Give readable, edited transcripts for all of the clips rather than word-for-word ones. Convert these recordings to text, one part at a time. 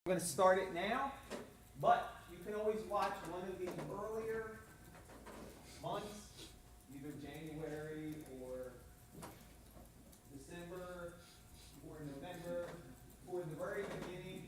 I'm going to start it now, but you can always watch one of the earlier months, either January or December or November, for the very beginning.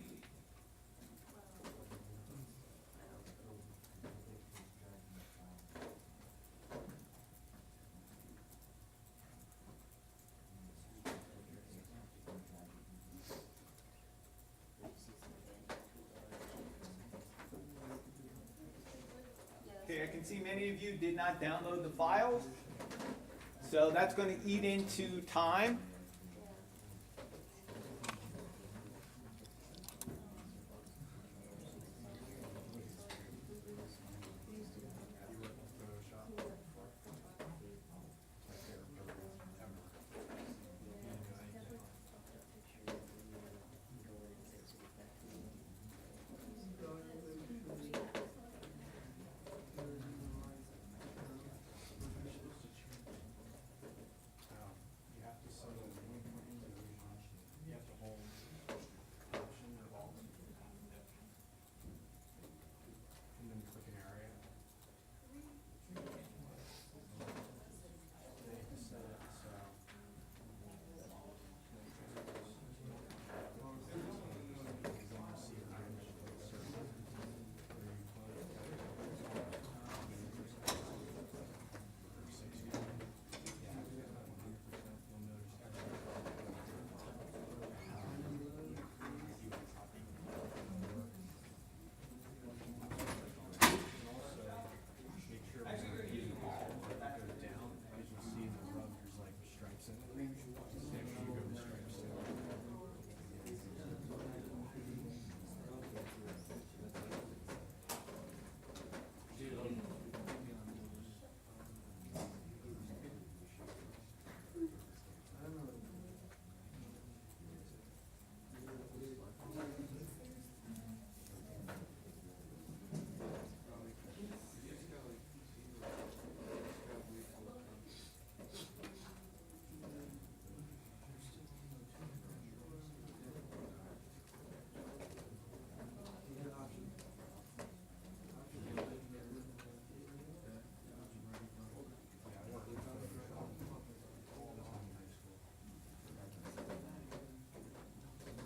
Okay, I can see many of you did not download the files, so that's going to eat into time.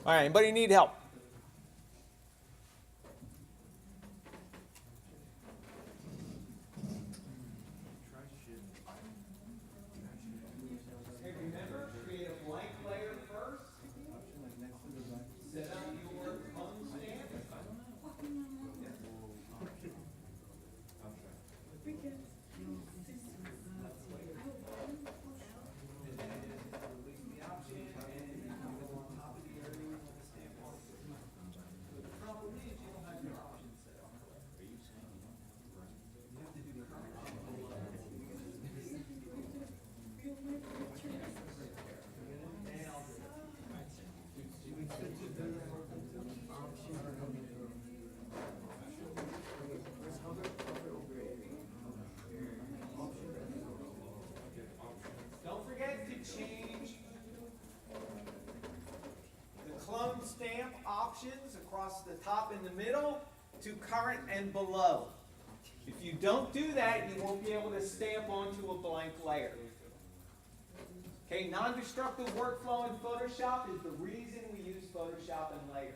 All right, anybody need help? Hey, remember, create a blank layer first. Set up your home stamp. Don't forget to change the clone stamp options across the top and the middle to current and below. If you don't do that, you won't be able to stamp onto a blank layer. Okay, non-destructive workflow in Photoshop is the reason we use Photoshop and layers.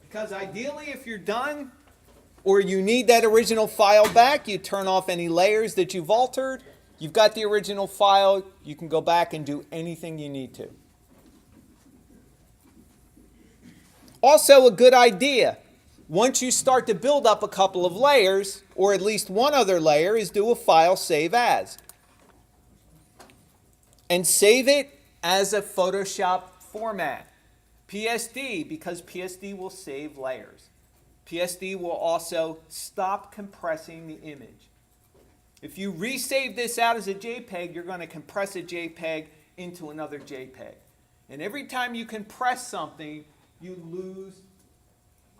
Because ideally, if you're done, or you need that original file back, you turn off any layers that you've altered. You've got the original file. You can go back and do anything you need to. Also, a good idea, once you start to build up a couple of layers, or at least one other layer, is do a file save as. And save it as a Photoshop format. PSD, because PSD will save layers. PSD will also stop compressing the image. If you resave this out as a JPEG, you're going to compress a JPEG into another JPEG. And every time you compress something, you lose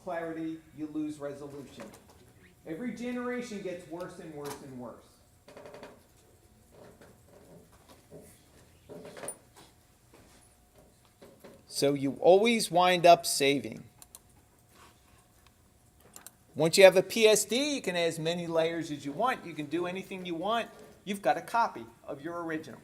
clarity, you lose resolution. Every generation gets worse and worse and worse. So you always wind up saving. Once you have a PSD, you can add as many layers as you want. You can do anything you want. You've got a copy of your original.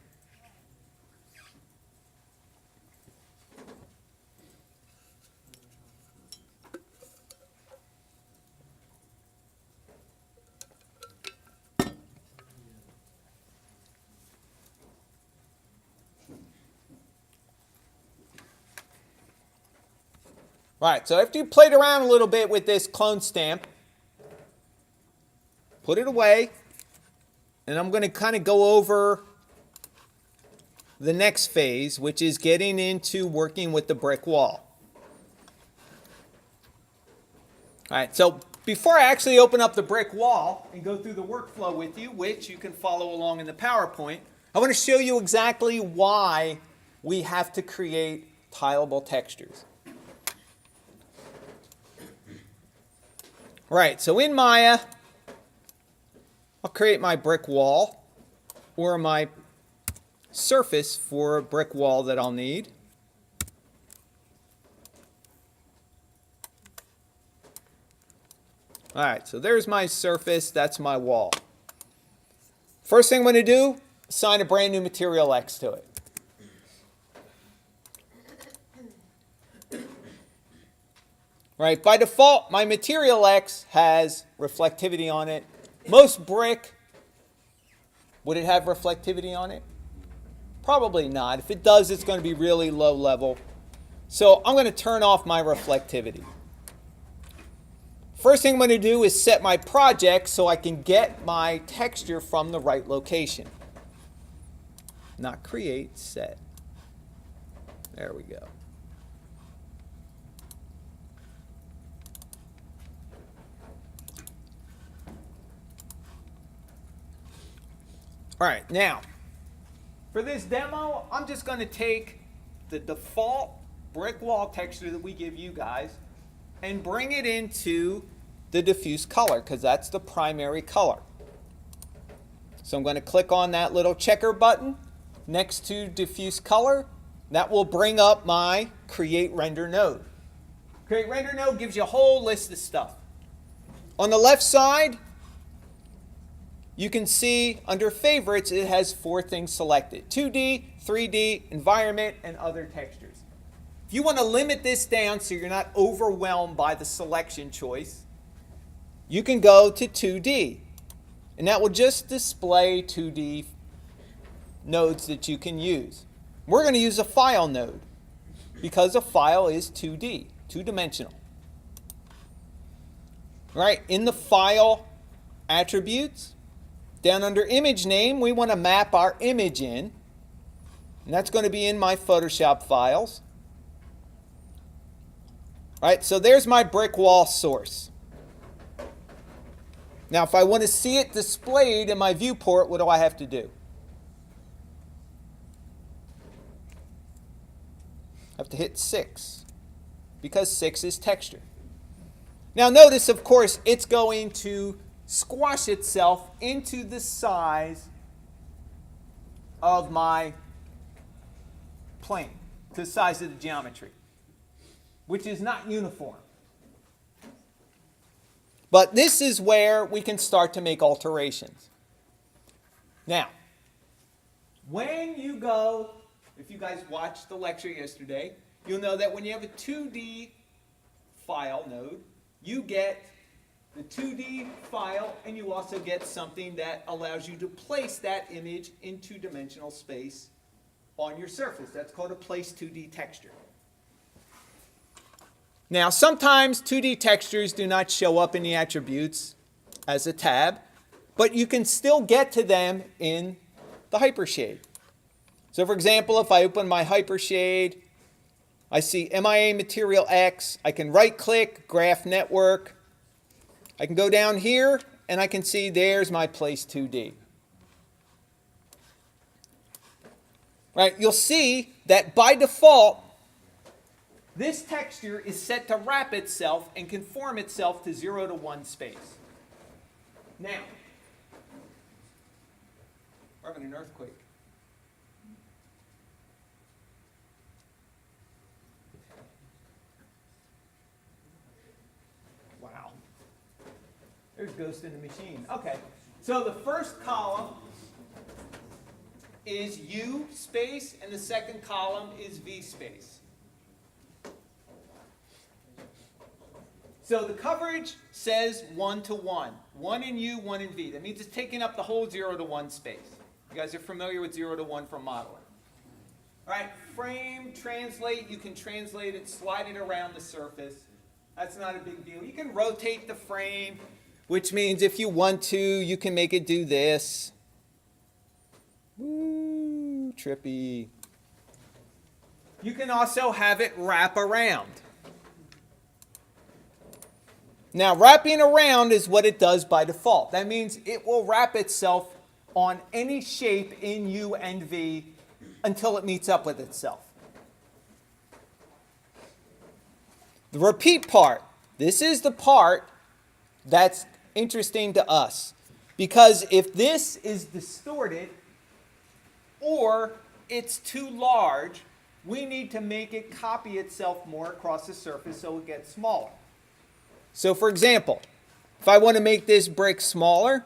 Right, so after you played around a little bit with this clone stamp, put it away, and I'm going to kind of go over the next phase, which is getting into working with the brick wall. All right, so before I actually open up the brick wall and go through the workflow with you, which you can follow along in the PowerPoint, I want to show you exactly why we have to create tileable textures. Right, so in Maya, I'll create my brick wall or my surface for a brick wall that I'll need. All right, so there's my surface, that's my wall. First thing I'm going to do, assign a brand new material X to it. Right, by default, my material X has reflectivity on it. Most brick, would it have reflectivity on it? Probably not. If it does, it's going to be really low level. So I'm going to turn off my reflectivity. First thing I'm going to do is set my project so I can get my texture from the right location. Not create, set. There we go. All right, now, for this demo, I'm just going to take the default brick wall texture that we give you guys and bring it into the diffuse color, because that's the primary color. So I'm going to click on that little checker button next to diffuse color. That will bring up my create render node. Create render node gives you a whole list of stuff. On the left side, you can see under favorites it has 4 things selected: 2D, 3D, environment, and other textures. If you want to limit this down so you're not overwhelmed by the selection choice, you can go to 2D, and that will just display 2D nodes that you can use. We're going to use a file node because a file is 2D, two-dimensional. Right, in the file attributes, down under image name, we want to map our image in, and that's going to be in my Photoshop files. All right, so there's my brick wall source. Now, if I want to see it displayed in my viewport, what do I have to do? I have to hit 6, because 6 is texture. Now notice, of course, it's going to squash itself into the size of my plane, to the size of the geometry, which is not uniform. But this is where we can start to make alterations. Now, when you go, if you guys watched the lecture yesterday, you'll know that when you have a 2D file node, you get the 2D file, and you also get something that allows you to place that image in two-dimensional space on your surface. That's called a place 2D texture. Now, sometimes 2D textures do not show up in the attributes as a tab, but you can still get to them in the hypershade. So for example, if I open my hypershade, I see MIA Material X. I can right-click, Graph Network. I can go down here, and I can see there's my place 2D. Right, you'll see that by default, this texture is set to wrap itself and conform itself to 0 to 1 space. Now, we're having an earthquake. There's Ghost in the Machine. Okay. So the first column is U space, and the second column is V space. So the coverage says 1 to 1. 1 in U, 1 in V. That means it's taking up the whole 0 to 1 space. You guys are familiar with 0 to 1 from modeling. All right, frame, translate. You can translate it, slide it around the surface. That's not a big deal. You can rotate the frame, which means if you want to, you can make it do this. Woo, trippy. You can also have it wrap around. Now, wrapping around is what it does by default. That means it will wrap itself on any shape in U and V until it meets up with itself. The repeat part. This is the part that's interesting to us. Because if this is distorted or it's too large, we need to make it copy itself more across the surface so it gets smaller. So for example, if I want to make this brick smaller,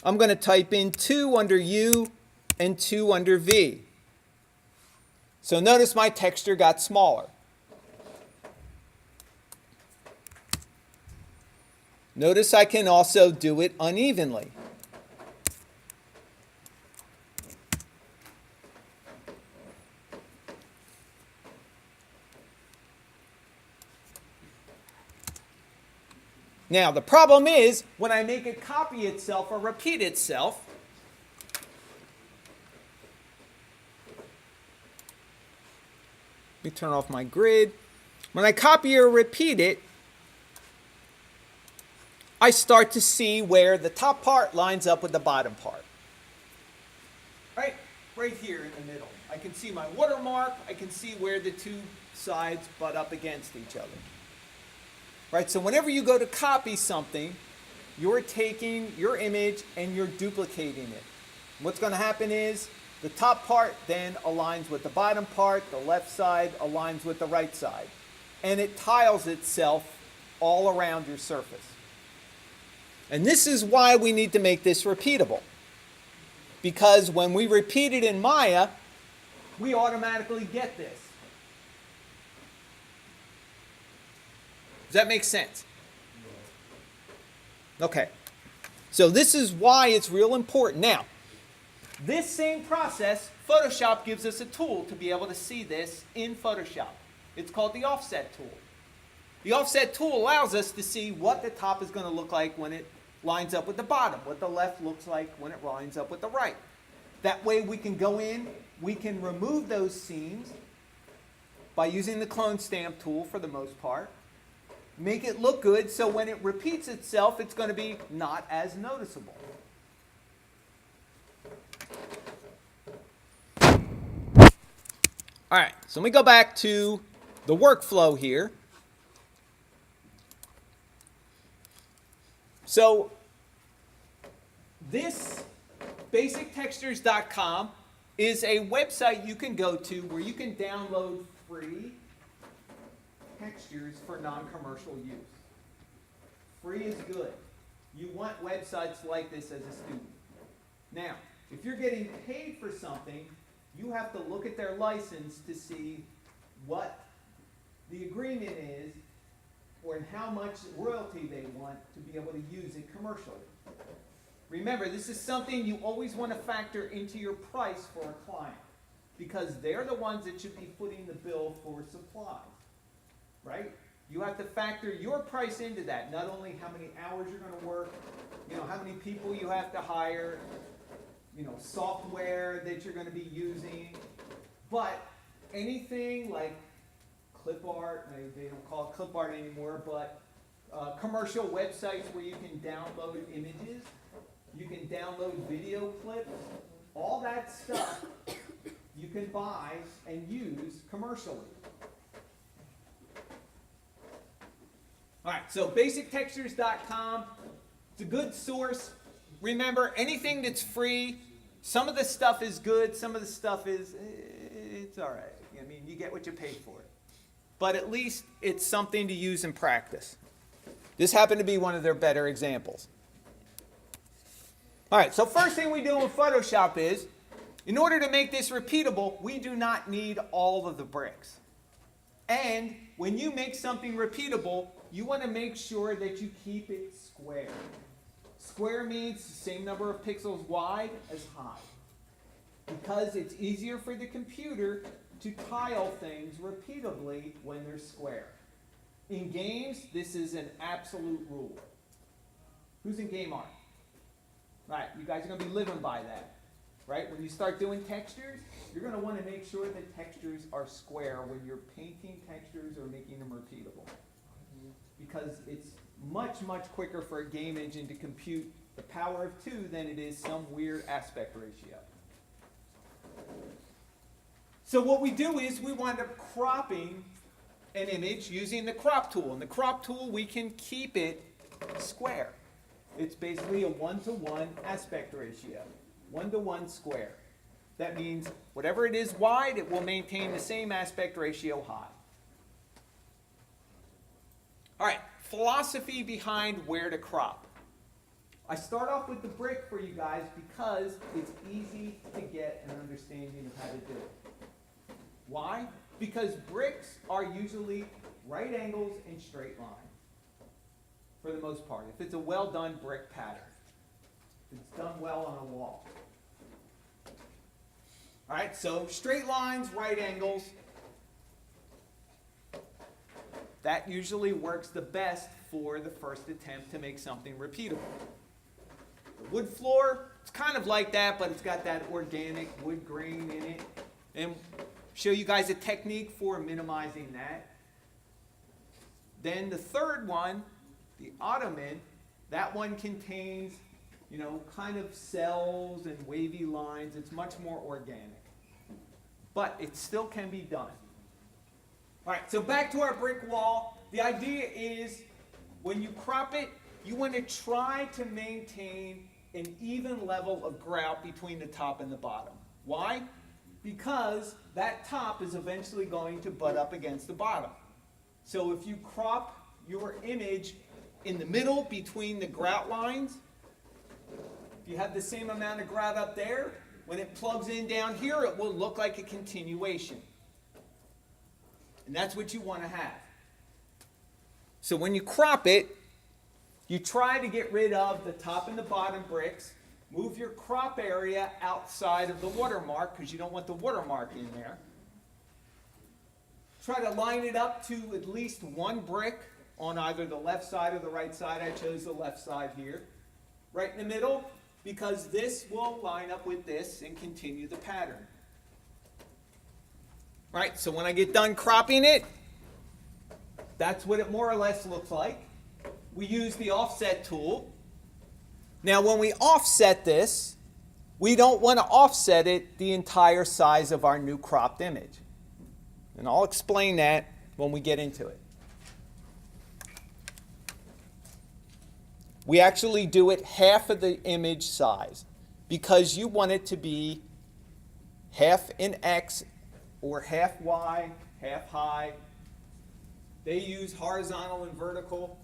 I'm going to type in 2 under U and 2 under V. So notice my texture got smaller. Notice I can also do it unevenly. Now, the problem is, when I make it copy itself or repeat itself, let me turn off my grid. When I copy or repeat it, I start to see where the top part lines up with the bottom part. Right here in the middle. I can see my watermark. I can see where the two sides butt up against each other. Right, so whenever you go to copy something, you're taking your image and you're duplicating it. What's going to happen is the top part then aligns with the bottom part, the left side aligns with the right side, and it tiles itself all around your surface. And this is why we need to make this repeatable. Because when we repeat it in Maya, we automatically get this. Does that make sense? Okay. So this is why it's real important. Now, this same process, Photoshop gives us a tool to be able to see this in Photoshop. It's called the offset tool. The offset tool allows us to see what the top is going to look like when it lines up with the bottom, what the left looks like when it lines up with the right. That way we can go in, we can remove those seams by using the clone stamp tool for the most part. Make it look good so when it repeats itself, it's going to be not as noticeable. All right, so let me go back to the workflow here. So this basictextures.com is a website you can go to where you can download free textures for non-commercial use. Free is good. You want websites like this as a student. Now, if you're getting paid for something, you have to look at their license to see what the agreement is or how much royalty they want to be able to use it commercially. Remember, this is something you always want to factor into your price for a client because they're the ones that should be footing the bill for supplies. Right? You have to factor your price into that. Not only how many hours you're going to work, how many people you have to hire, software that you're going to be using, but anything like clip art, they don't call it clip art anymore, but commercial websites where you can download images, you can download video clips, all that stuff you can buy and use commercially. All right, so basictextures.com, it's a good source. Remember, anything that's free, some of the stuff is good, some of the stuff is, it's all right. I mean, you get what you pay for it. But at least it's something to use in practice. This happened to be one of their better examples. All right, so first thing we do in Photoshop is, in order to make this repeatable, we do not need all of the bricks. And when you make something repeatable, you want to make sure that you keep it square. Square means the same number of pixels wide as high, because it's easier for the computer to tile things repeatably when they're square. In games, this is an absolute rule. Who's in game art? Right, you guys are going to be living by that. Right, when you start doing textures, you're going to want to make sure that textures are square when you're painting textures or making them repeatable. Because it's much, much quicker for a game engine to compute the power of 2 than it is some weird aspect ratio. So what we do is we wind up cropping an image using the crop tool. And the crop tool, we can keep it square. It's basically a 1-to-1 aspect ratio. 1-to-1 square. That means whatever it is wide, it will maintain the same aspect ratio high. All right, philosophy behind where to crop. I start off with the brick for you guys because it's easy to get an understanding of how to do it. Why? Because bricks are usually right angles and straight lines, for the most part, if it's a well-done brick pattern. If it's done well on a wall. All right, so straight lines, right angles. That usually works the best for the first attempt to make something repeatable. The wood floor, it's kind of like that, but it's got that organic wood grain in it. And show you guys a technique for minimizing that. Then the third one, the ottoman, that one contains, kind of cells and wavy lines. It's much more organic. But it still can be done. All right, so back to our brick wall. The idea is when you crop it, you want to try to maintain an even level of grout between the top and the bottom. Why? Because that top is eventually going to butt up against the bottom. So if you crop your image in the middle between the grout lines, if you have the same amount of grout up there, when it plugs in down here, it will look like a continuation. And that's what you want to have. So when you crop it, you try to get rid of the top and the bottom bricks. Move your crop area outside of the watermark because you don't want the watermark in there. Try to line it up to at least one brick on either the left side or the right side. I chose the left side here. Right in the middle, because this will line up with this and continue the pattern. Right, so when I get done cropping it, that's what it more or less looks like. We use the offset tool. Now when we offset this, we don't want to offset it the entire size of our new cropped image. And I'll explain that when we get into it. We actually do it half of the image size because you want it to be half in X or half Y, half high. They use horizontal and vertical.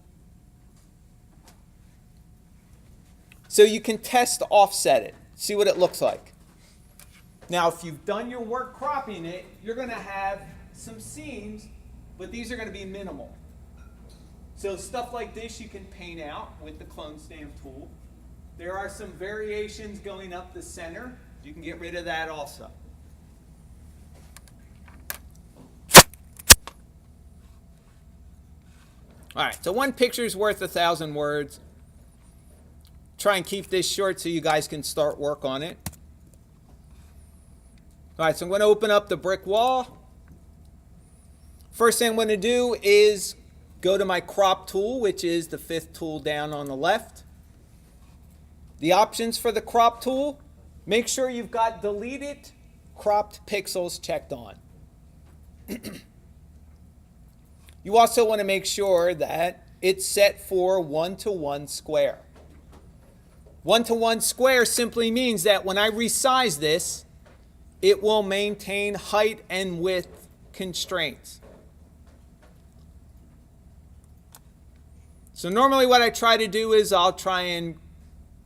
So you can test to offset it, see what it looks like. Now if you've done your work cropping it, you're going to have some seams, but these are going to be minimal. So stuff like this you can paint out with the clone stamp tool. There are some variations going up the center. You can get rid of that also. All right, so one picture is worth 1,000 words. Try and keep this short so you guys can start work on it. All right, so I'm going to open up the brick wall. First thing I'm going to do is go to my crop tool, which is the 5th tool down on the left. The options for the crop tool, make sure you've got deleted cropped pixels checked on. You also want to make sure that it's set for 1-to-1 square. 1-to-1 square simply means that when I resize this, it will maintain height and width constraints. So normally what I try to do is I'll try and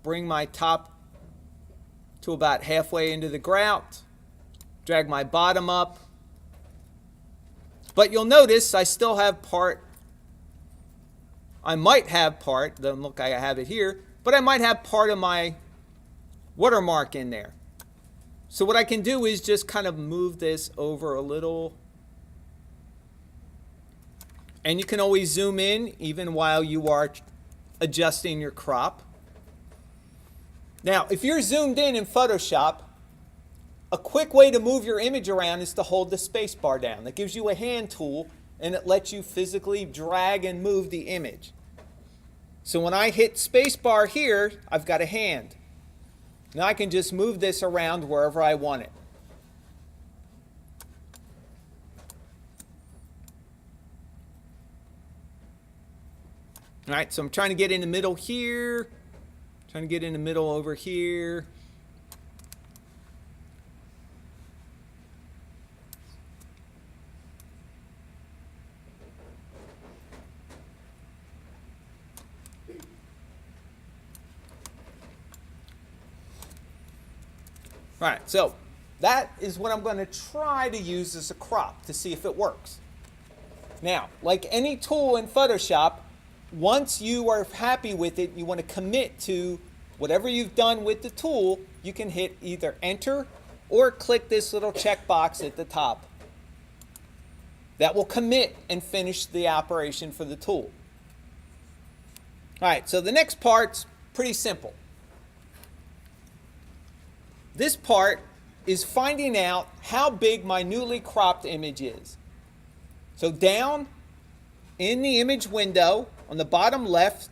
bring my top to about halfway into the grout. Drag my bottom up. But you'll notice I still have part. I might have part, doesn't look like I have it here, but I might have part of my watermark in there. So what I can do is just kind of move this over a little. And you can always zoom in even while you are adjusting your crop. Now, if you're zoomed in Photoshop, a quick way to move your image around is to hold the space bar down. That gives you a hand tool, and it lets you physically drag and move the image. So when I hit space bar here, I've got a hand. Now I can just move this around wherever I want it. All right, so I'm trying to get in the middle here, trying to get in the middle over here. All right, so that is what I'm going to try to use as a crop to see if it works. Now, like any tool in Photoshop, once you are happy with it, you want to commit to whatever you've done with the tool. You can hit either enter or click this little checkbox at the top. That will commit and finish the operation for the tool. All right, so the next part's pretty simple. This part is finding out how big my newly cropped image is. So down in the image window, on the bottom left,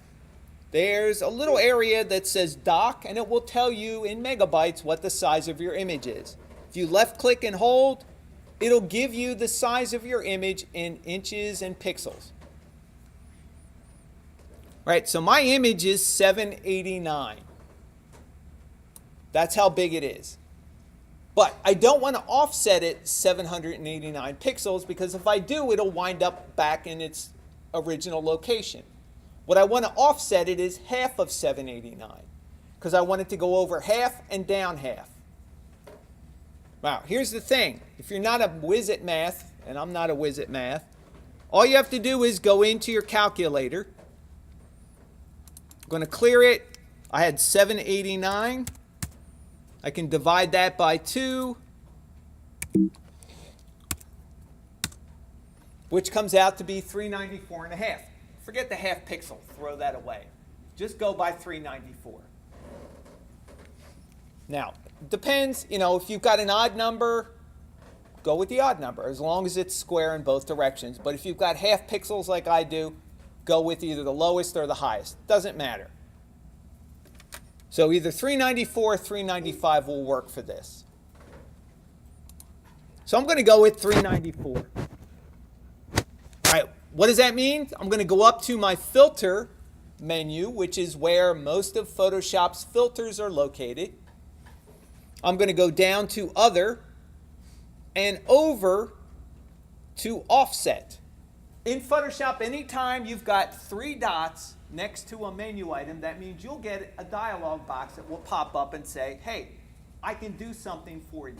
there's a little area that says dock, and it will tell you in megabytes what the size of your image is. If you left click and hold, it'll give you the size of your image in inches and pixels. Right, so my image is 789. That's how big it is. But I don't want to offset it 789 pixels, because if I do, it'll wind up back in its original location. What I want to offset it is half of 789, because I want it to go over half and down half. Now, here's the thing. If you're not a whiz at math, and I'm not a whiz at math, all you have to do is go into your calculator. I'm going to clear it. I had 789. I can divide that by 2, which comes out to be 394 and a half. Forget the half pixel, throw that away. Just go by 394. Now, depends, if you've got an odd number, go with the odd number, as long as it's square in both directions. But if you've got half pixels like I do, go with either the lowest or the highest. Doesn't matter. So either 394 or 395 will work for this. So I'm going to go with 394. All right, what does that mean? I'm going to go up to my filter menu, which is where most of Photoshop's filters are located. I'm going to go down to Other and over to Offset. In Photoshop, anytime you've got 3 dots next to a menu item, that means you'll get a dialog box that will pop up and say, hey, I can do something for you.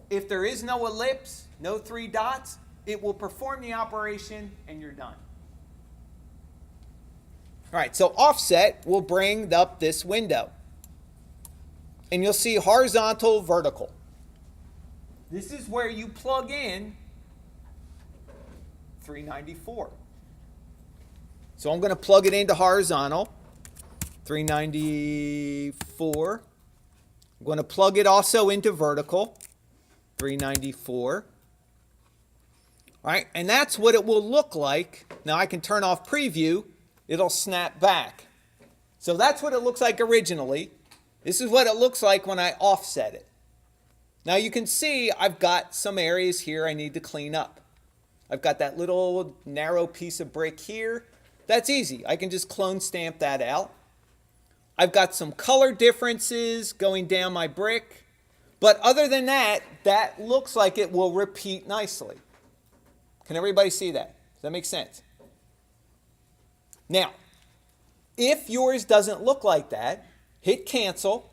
If there is no ellipse, no 3 dots, it will perform the operation and you're done. All right, so Offset will bring up this window. And you'll see horizontal, vertical. This is where you plug in 394. So I'm going to plug it into horizontal, 394. I'm going to plug it also into vertical, 394. All right, and that's what it will look like. Now I can turn off preview. It'll snap back. So that's what it looks like originally. This is what it looks like when I offset it. Now you can see I've got some areas here I need to clean up. I've got that little narrow piece of brick here. That's easy. I can just clone stamp that out. I've got some color differences going down my brick. But other than that, that looks like it will repeat nicely. Can everybody see that? Does that make sense? Now, if yours doesn't look like that, hit cancel,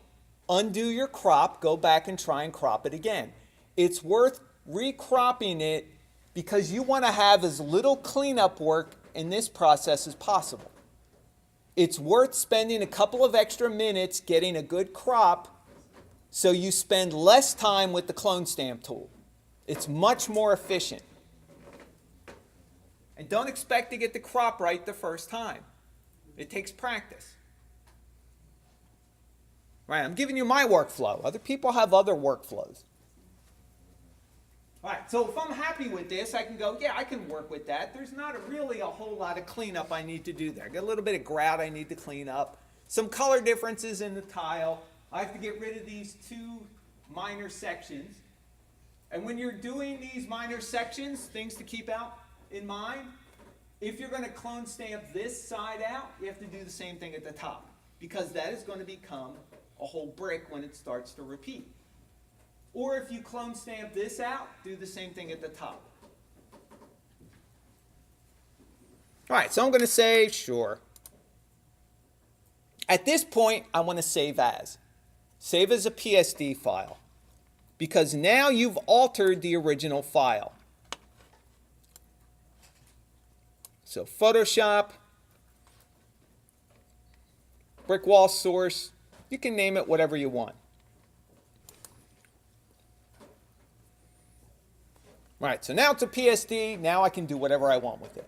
undo your crop, go back and try and crop it again. It's worth recropping it because you want to have as little cleanup work in this process as possible. It's worth spending a couple of extra minutes getting a good crop so you spend less time with the clone stamp tool. It's much more efficient. And don't expect to get the crop right the first time. It takes practice. Right, I'm giving you my workflow. Other people have other workflows. All right, so if I'm happy with this, I can go, yeah, I can work with that. There's not really a whole lot of cleanup I need to do there. I got a little bit of grout I need to clean up. Some color differences in the tile. I have to get rid of these two minor sections. And when you're doing these minor sections, things to keep out in mind, if you're going to clone stamp this side out, you have to do the same thing at the top, because that is going to become a whole brick when it starts to repeat. Or if you clone stamp this out, do the same thing at the top. All right, so I'm going to say sure. At this point, I want to save as. Save as a PSD file, because now you've altered the original file. So Photoshop, brick wall source, you can name it whatever you want. Right, so now it's a PSD. Now I can do whatever I want with it.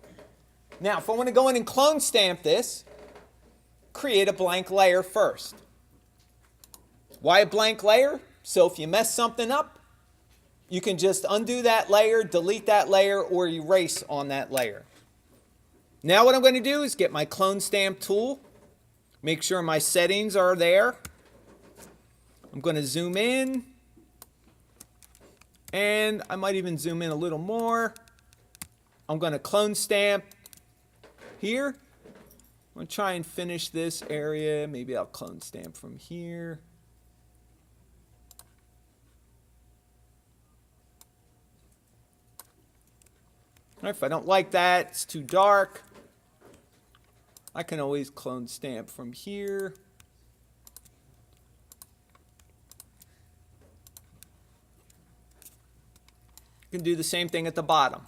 Now, if I want to go in and clone stamp this, create a blank layer first. Why a blank layer? So if you mess something up, you can just undo that layer, delete that layer, or erase on that layer. Now what I'm going to do is get my clone stamp tool, make sure my settings are there. I'm going to zoom in, and I might even zoom in a little more. I'm going to clone stamp here. I'm going to try and finish this area. Maybe I'll clone stamp from here. If I don't like that, it's too dark, I can always clone stamp from here. You can do the same thing at the bottom.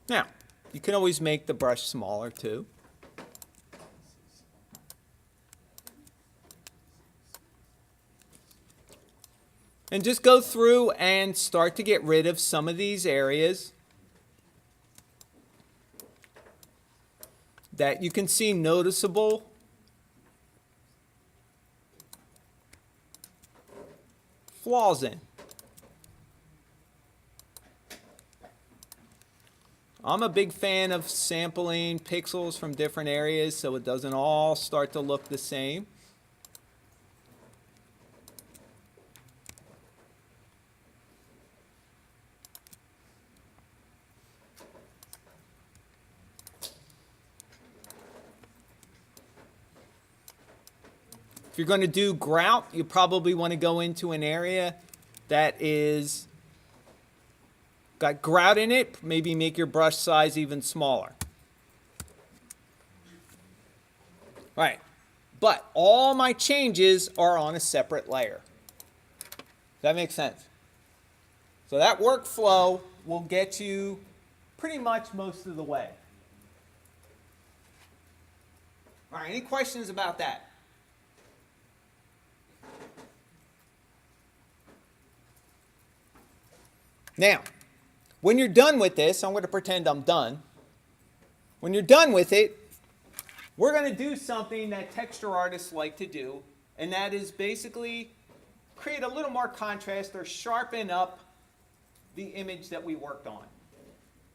Now, you can always make the brush smaller too. And just go through and start to get rid of some of these areas that you can see noticeable flaws in. I'm a big fan of sampling pixels from different areas so it doesn't all start to look the same. If you're going to do grout, you probably want to go into an area that is got grout in it, maybe make your brush size even smaller. Right, but all my changes are on a separate layer. Does that make sense? So that workflow will get you pretty much most of the way. All right, any questions about that? Now, when you're done with this, I'm going to pretend I'm done. When you're done with it, we're going to do something that texture artists like to do, and that is basically create a little more contrast or sharpen up the image that we worked on.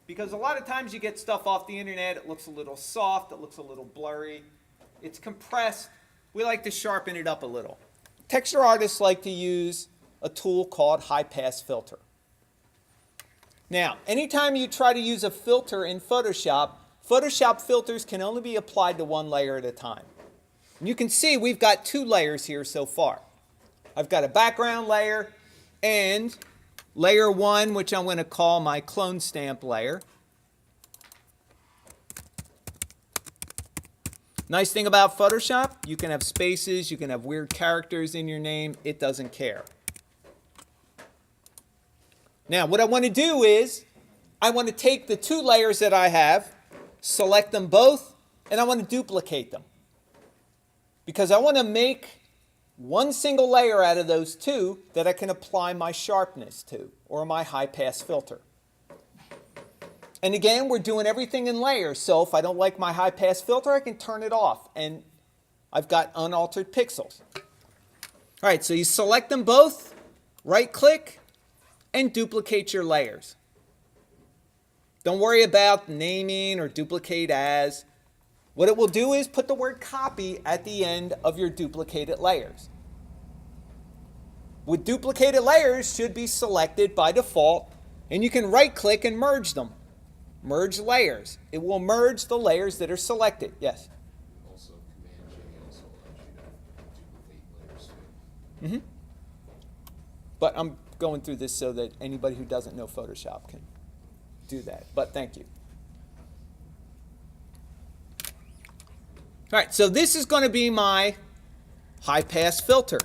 Because a lot of times you get stuff off the internet, it looks a little soft, it looks a little blurry, it's compressed. We like to sharpen it up a little. Texture artists like to use a tool called high pass filter. Now, anytime you try to use a filter in Photoshop, Photoshop filters can only be applied to one layer at a time. And you can see we've got two layers here so far. I've got a background layer and layer 1, which I'm going to call my clone stamp layer. Nice thing about Photoshop, you can have spaces, you can have weird characters in your name, it doesn't care. Now, what I want to do is, I want to take the two layers that I have, select them both, and I want to duplicate them. Because I want to make one single layer out of those two that I can apply my sharpness to, or my high pass filter. And again, we're doing everything in layers, so if I don't like my high pass filter, I can turn it off, and I've got unaltered pixels. All right, so you select them both, right click, and duplicate your layers. Don't worry about naming or duplicate as. What it will do is put the word copy at the end of your duplicated layers. With duplicated layers should be selected by default, and you can right click and merge them. Merge layers. It will merge the layers that are selected. Yes? Also, Command J also allows you to duplicate layers too. But I'm going through this so that anybody who doesn't know Photoshop can do that. But thank you. All right, so this is going to be my high pass filter.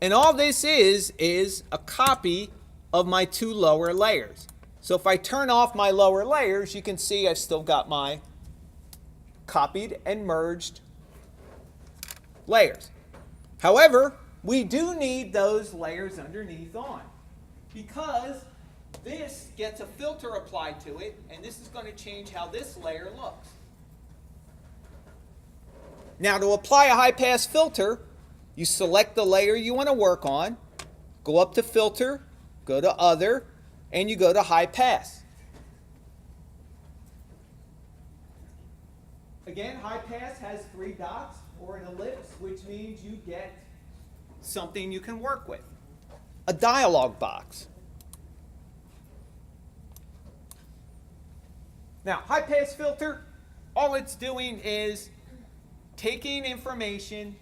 And all this is a copy of my two lower layers. So if I turn off my lower layers, you can see I've still got my copied and merged layers. However, we do need those layers underneath on, because this gets a filter applied to it, and this is going to change how this layer looks. Now, to apply a high pass filter, you select the layer you want to work on, go up to Filter, go to Other, and you go to High Pass. Again, High Pass has 3 dots or an ellipse, which means you get something you can work with. A dialog box. Now, High Pass filter, all it's doing is taking information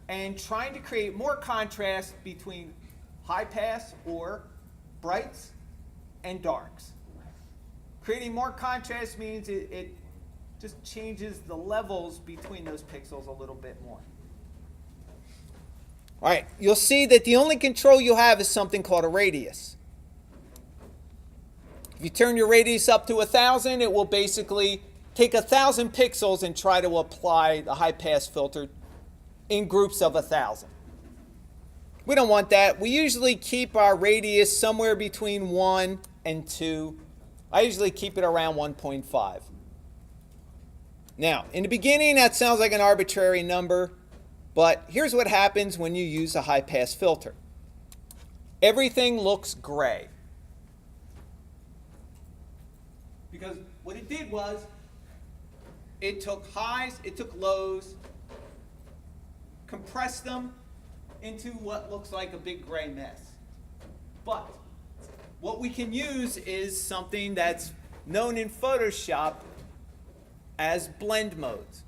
and trying to create more contrast between high pass or brights and darks. Creating more contrast means it just changes the levels between those pixels a little bit more. All right, you'll see that the only control you have is something called a radius. If you turn your radius up to 1,000, it will basically take 1,000 pixels and try to apply the high pass filter in groups of 1,000. We don't want that. We usually keep our radius somewhere between 1 and 2. I usually keep it around 1.5. Now, in the beginning, that sounds like an arbitrary number, but here's what happens when you use a high pass filter. Everything looks gray. Because what it did was, it took highs, it took lows, compressed them into what looks like a big gray mess. But what we can use is something that's known in Photoshop as blend modes.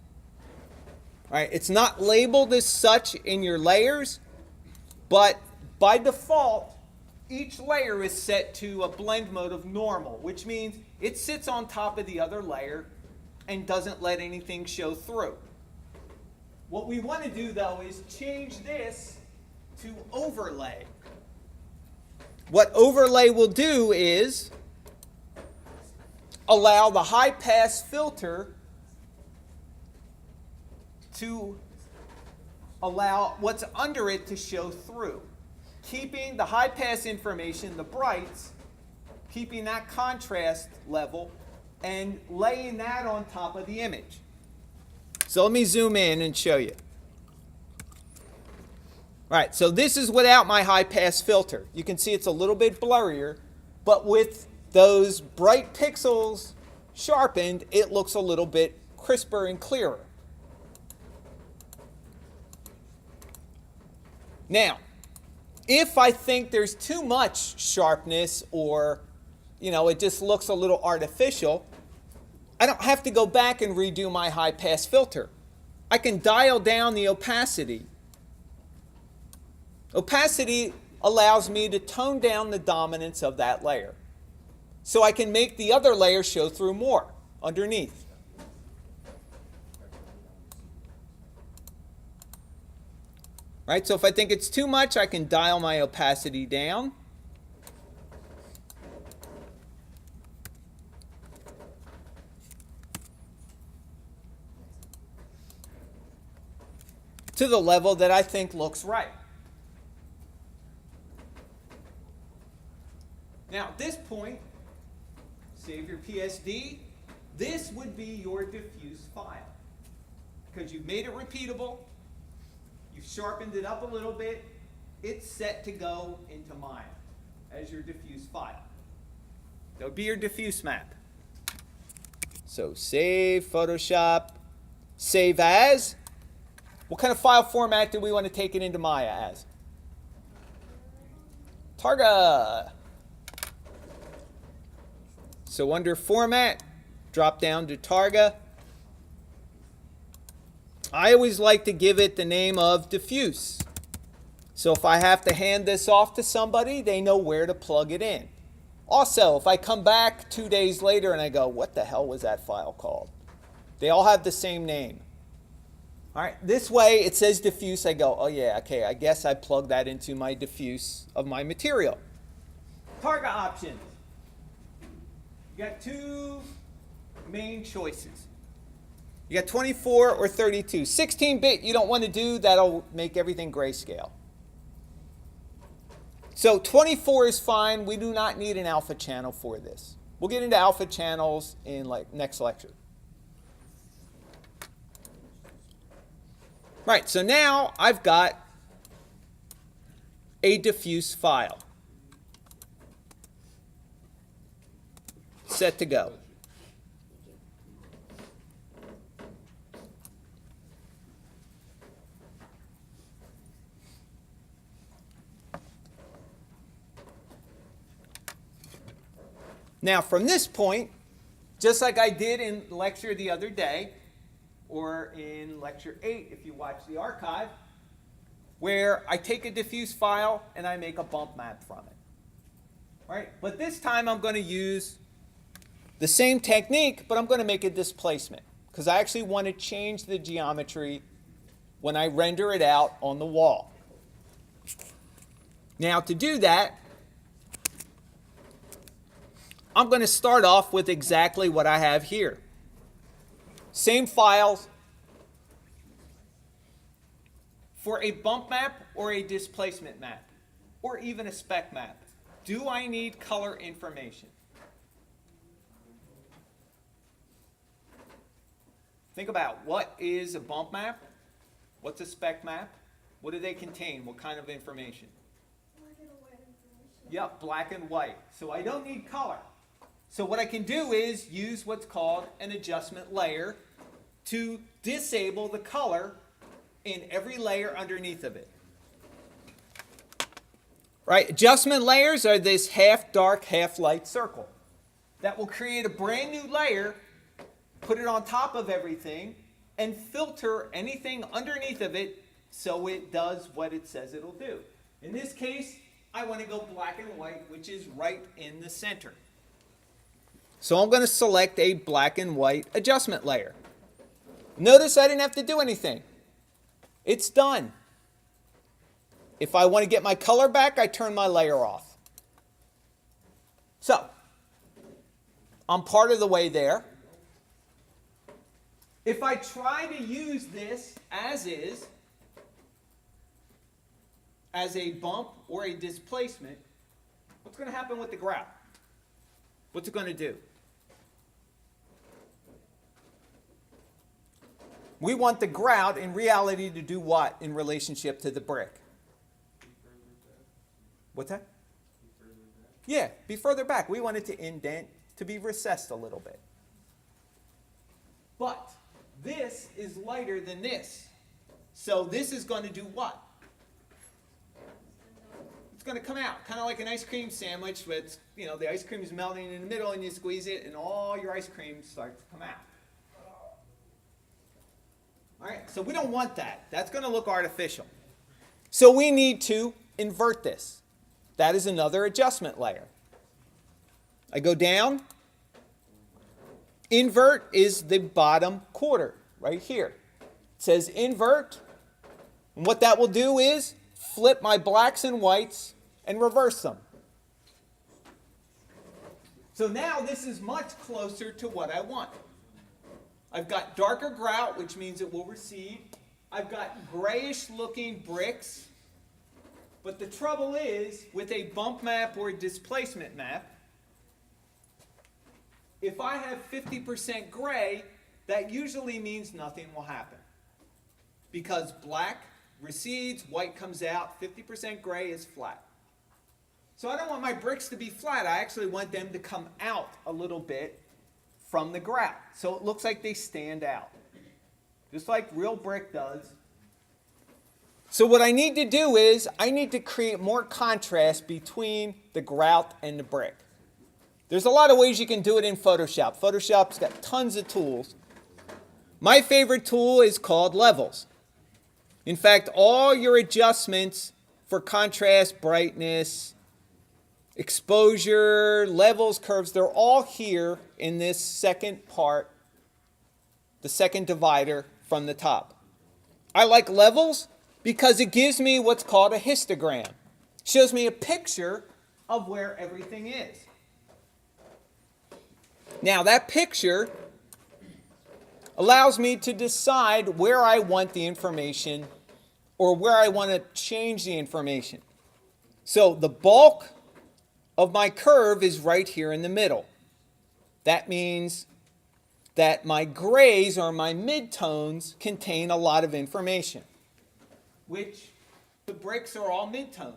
All right, it's not labeled as such in your layers, but by default, each layer is set to a blend mode of normal, which means it sits on top of the other layer and doesn't let anything show through. What we want to do, though, is change this to overlay. What overlay will do is allow the high pass filter to allow what's under it to show through, keeping the high pass information, the brights, keeping that contrast level, and laying that on top of the image. So let me zoom in and show you. All right, so this is without my high pass filter. You can see it's a little bit blurrier, but with those bright pixels sharpened, it looks a little bit crisper and clearer. Now, If I think there's too much sharpness or, it just looks a little artificial, I don't have to go back and redo my high pass filter. I can dial down the opacity. Opacity allows me to tone down the dominance of that layer, so I can make the other layer show through more underneath. Right, so if I think it's too much, I can dial my opacity down. To the level that I think looks right. Now, at this point, save your PSD. This would be your diffuse file, because you've made it repeatable. You've sharpened it up a little bit. It's set to go into Maya as your diffuse file. That would be your diffuse map. So save Photoshop, save as. What kind of file format do we want to take it into Maya as? Targa. So under format, drop down to Targa. I always like to give it the name of diffuse. So if I have to hand this off to somebody, they know where to plug it in. Also, if I come back 2 days later and I go, what the hell was that file called? They all have the same name. All right, this way it says diffuse. I go, oh yeah, okay, I guess I plug that into my diffuse of my material. Targa options. You got two main choices. You got 24 or 32. 16-bit you don't want to do. That'll make everything grayscale. So 24 is fine. We do not need an alpha channel for this. We'll get into alpha channels in next lecture. Right, so now I've got a diffuse file set to go. Now from this point, just like I did in lecture the other day, or in lecture 8 if you watch the archive, where I take a diffuse file and I make a bump map from it. Right? But this time I'm going to use the same technique, but I'm going to make a displacement, because I actually want to change the geometry when I render it out on the wall. Now to do that, I'm going to start off with exactly what I have here. Same files for a bump map or a displacement map, or even a spec map. Do I need color information? Think about, what is a bump map? What's a spec map? What do they contain? What kind of information? Black and white information. Yep, black and white. So I don't need color. So what I can do is use what's called an adjustment layer to disable the color in every layer underneath of it. Right? Adjustment layers are this half dark, half light circle that will create a brand new layer, put it on top of everything, and filter anything underneath of it so it does what it says it'll do. In this case, I want to go black and white, which is right in the center. So I'm going to select a black and white adjustment layer. Notice I didn't have to do anything. It's done. If I want to get my color back, I turn my layer off. So, I'm part of the way there. If I try to use this as is, as a bump or a displacement, what's going to happen with the grout? What's it going to do? We want the grout in reality to do what in relationship to the brick? What's that? Yeah, be further back. We want it to indent, to be recessed a little bit. But this is lighter than this. So this is going to do what? going to come out, kind of like an ice cream sandwich with, the ice cream is melting in the middle and you squeeze it and all your ice cream starts to come out. All right, so we don't want that. That's going to look artificial. So we need to invert this. That is another adjustment layer. I go down. Invert is the bottom quarter right here. It says invert. And what that will do is flip my blacks and whites and reverse them. So now this is much closer to what I want. I've got darker grout, which means it will recede. I've got grayish looking bricks. But the trouble is, with a bump map or a displacement map, if I have 50% gray, that usually means nothing will happen. Because black recedes, white comes out, 50% gray is flat. So I don't want my bricks to be flat. I actually want them to come out a little bit from the grout. So it looks like they stand out. Just like real brick does. So what I need to do is, I need to create more contrast between the grout and the brick. There's a lot of ways you can do it in Photoshop. Photoshop's got tons of tools. My favorite tool is called levels. In fact, all your adjustments for contrast, brightness, exposure, levels, curves, they're all here in this second part, the second divider from the top. I like levels because it gives me what's called a histogram. It shows me a picture of where everything is. Now that picture allows me to decide where I want the information or where I want to change the information. So the bulk of my curve is right here in the middle. That means that my grays or my midtones contain a lot of information, which the bricks are all midtones.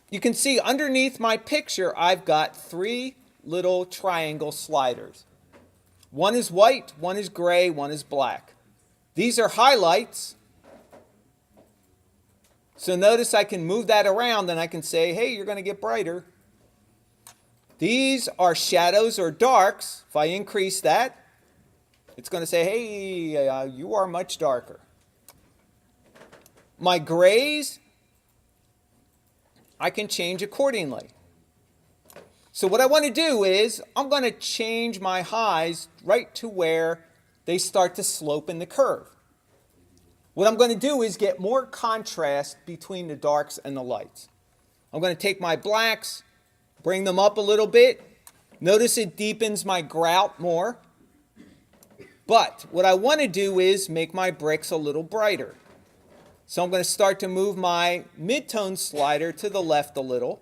You can see underneath my picture, I've got 3 little triangle sliders. One is white, one is gray, one is black. These are highlights. So notice I can move that around and I can say, hey, you're going to get brighter. These are shadows or darks. If I increase that, it's going to say, hey, you are much darker. My grays, I can change accordingly. So what I want to do is, I'm going to change my highs right to where they start to slope in the curve. What I'm going to do is get more contrast between the darks and the lights. I'm going to take my blacks, bring them up a little bit. Notice it deepens my grout more. But what I want to do is make my bricks a little brighter. So I'm going to start to move my midtone slider to the left a little.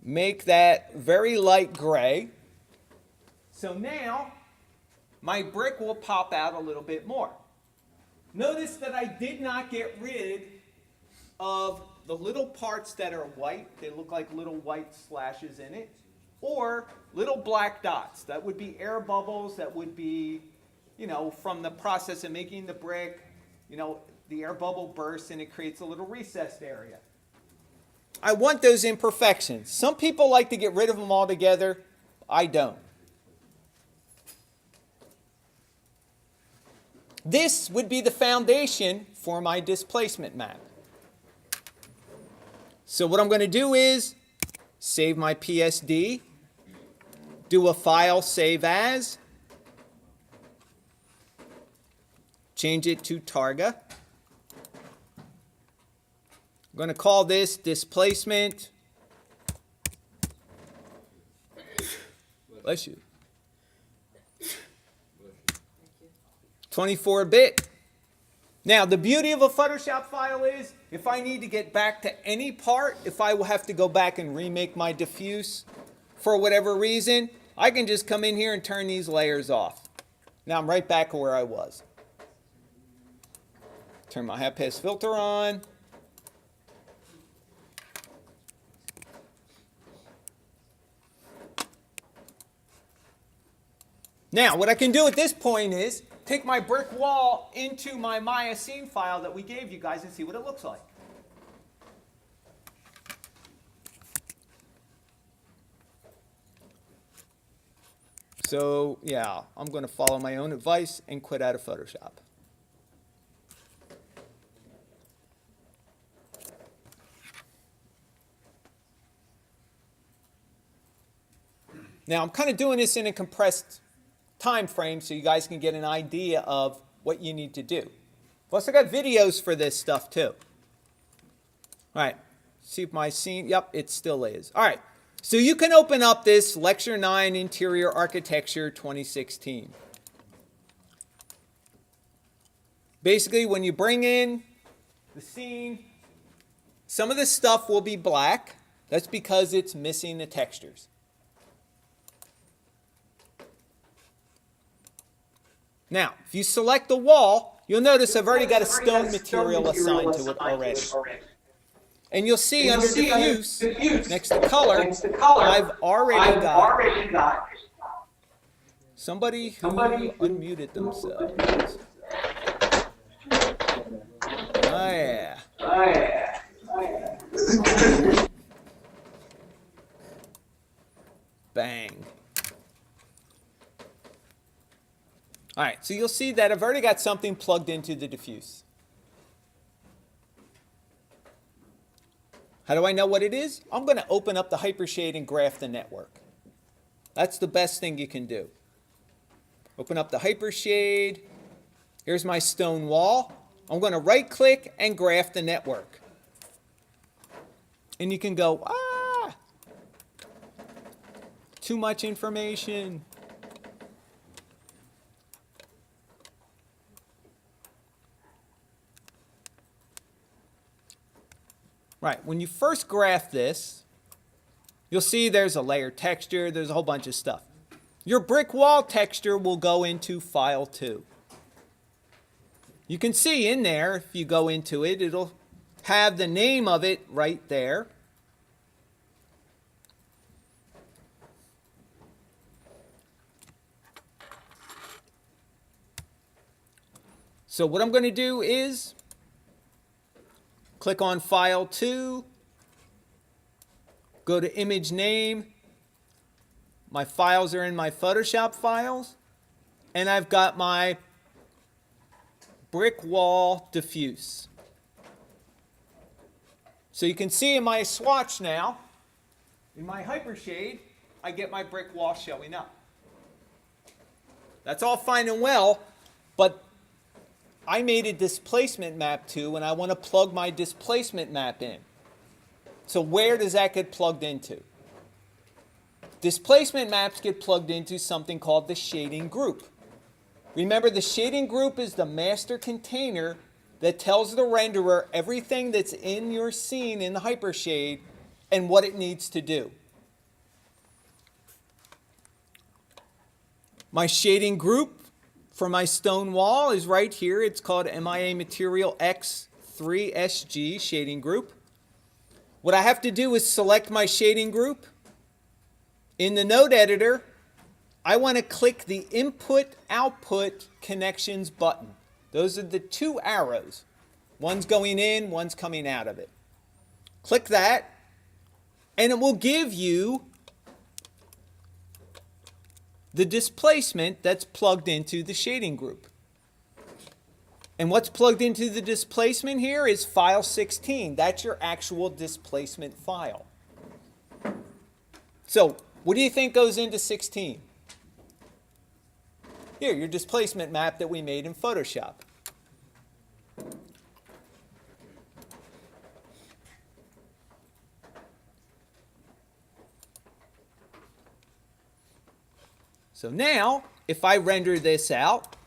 Make that very light gray. So now my brick will pop out a little bit more. Notice that I did not get rid of the little parts that are white. They look like little white slashes in it. Or little black dots. That would be air bubbles. That would be, from the process of making the brick, the air bubble bursts and it creates a little recessed area. I want those imperfections. Some people like to get rid of them altogether. I don't. This would be the foundation for my displacement map. So what I'm going to do is save my PSD, do a file save as, change it to Targa. I'm going to call this displacement. Bless you. 24-bit. Now, the beauty of a Photoshop file is, if I need to get back to any part, if I will have to go back and remake my diffuse for whatever reason, I can just come in here and turn these layers off. Now I'm right back where I was. Turn my high pass filter on. Now, what I can do at this point is take my brick wall into my Maya scene file that we gave you guys and see what it looks like. So yeah, I'm going to follow my own advice and quit out of Photoshop. Now I'm kind of doing this in a compressed time frame so you guys can get an idea of what you need to do. Plus I got videos for this stuff too. All right, see if my scene, yep, it still is. All right, so you can open up this Lecture 9 Interior Architecture 2016. Basically, when you bring in the scene, some of the stuff will be black. That's because it's missing the textures. Now, if you select the wall, you'll notice I've already got a stone material assigned to it already. And you'll see under diffuse, next to color, I've already got somebody who unmuted themselves. Oh yeah. Bang. All right, so you'll see that I've already got something plugged into the diffuse. How do I know what it is? I'm going to open up the hypershade and graph the network. That's the best thing you can do. Open up the hypershade. Here's my stone wall. I'm going to right-click and graph the network. And you can go, ah, too much information. Right, when you first graph this, you'll see there's a layer texture, there's a whole bunch of stuff. Your brick wall texture will go into File 2. You can see in there, if you go into it, it'll have the name of it right there. So what I'm going to do is click on File 2, go to Image Name. My files are in my Photoshop files, and I've got my brick wall diffuse. So you can see in my swatch now, in my hypershade, I get my brick wall showing up. That's all fine and well, but I made a displacement map too, and I want to plug my displacement map in. So where does that get plugged into? Displacement maps get plugged into something called the shading group. Remember, the shading group is the master container that tells the renderer everything that's in your scene in the hypershade and what it needs to do. My shading group for my stone wall is right here. It's called MIA Material X3SG shading group. What I have to do is select my shading group. In the node editor, I want to click the Input-Output Connections button. Those are the two arrows. One's going in, one's coming out of it. Click that, and it will give you the displacement that's plugged into the shading group. And what's plugged into the displacement here is file 16. That's your actual displacement file. So what do you think goes into 16? Here, your displacement map that we made in Photoshop. So now, if I render this out,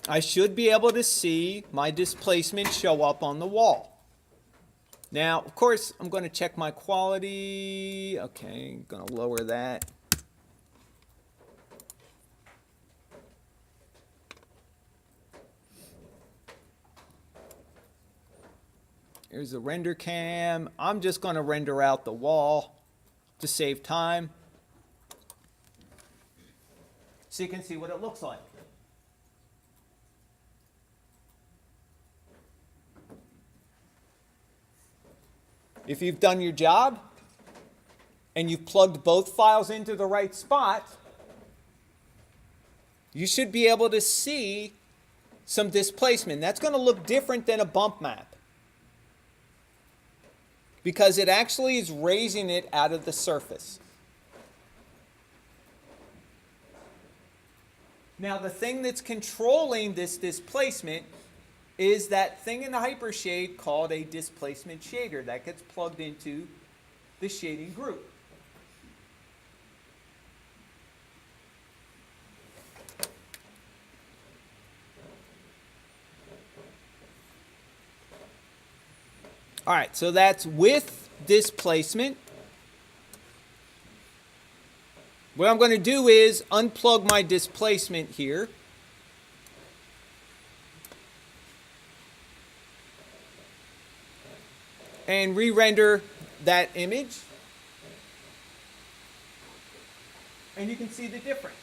I should be able to see my displacement show up on the wall. Now, of course, I'm going to check my quality. Okay, I'm going to lower that. Here's the render cam. I'm just going to render out the wall to save time. so you can see what it looks like. If you've done your job and you've plugged both files into the right spot, you should be able to see some displacement. That's going to look different than a bump map because it actually is raising it out of the surface. Now, the thing that's controlling this displacement is that thing in the hypershade called a displacement shader that gets plugged into the shading group. All right, so that's with displacement. What I'm going to do is unplug my displacement here. And re-render that image. And you can see the difference.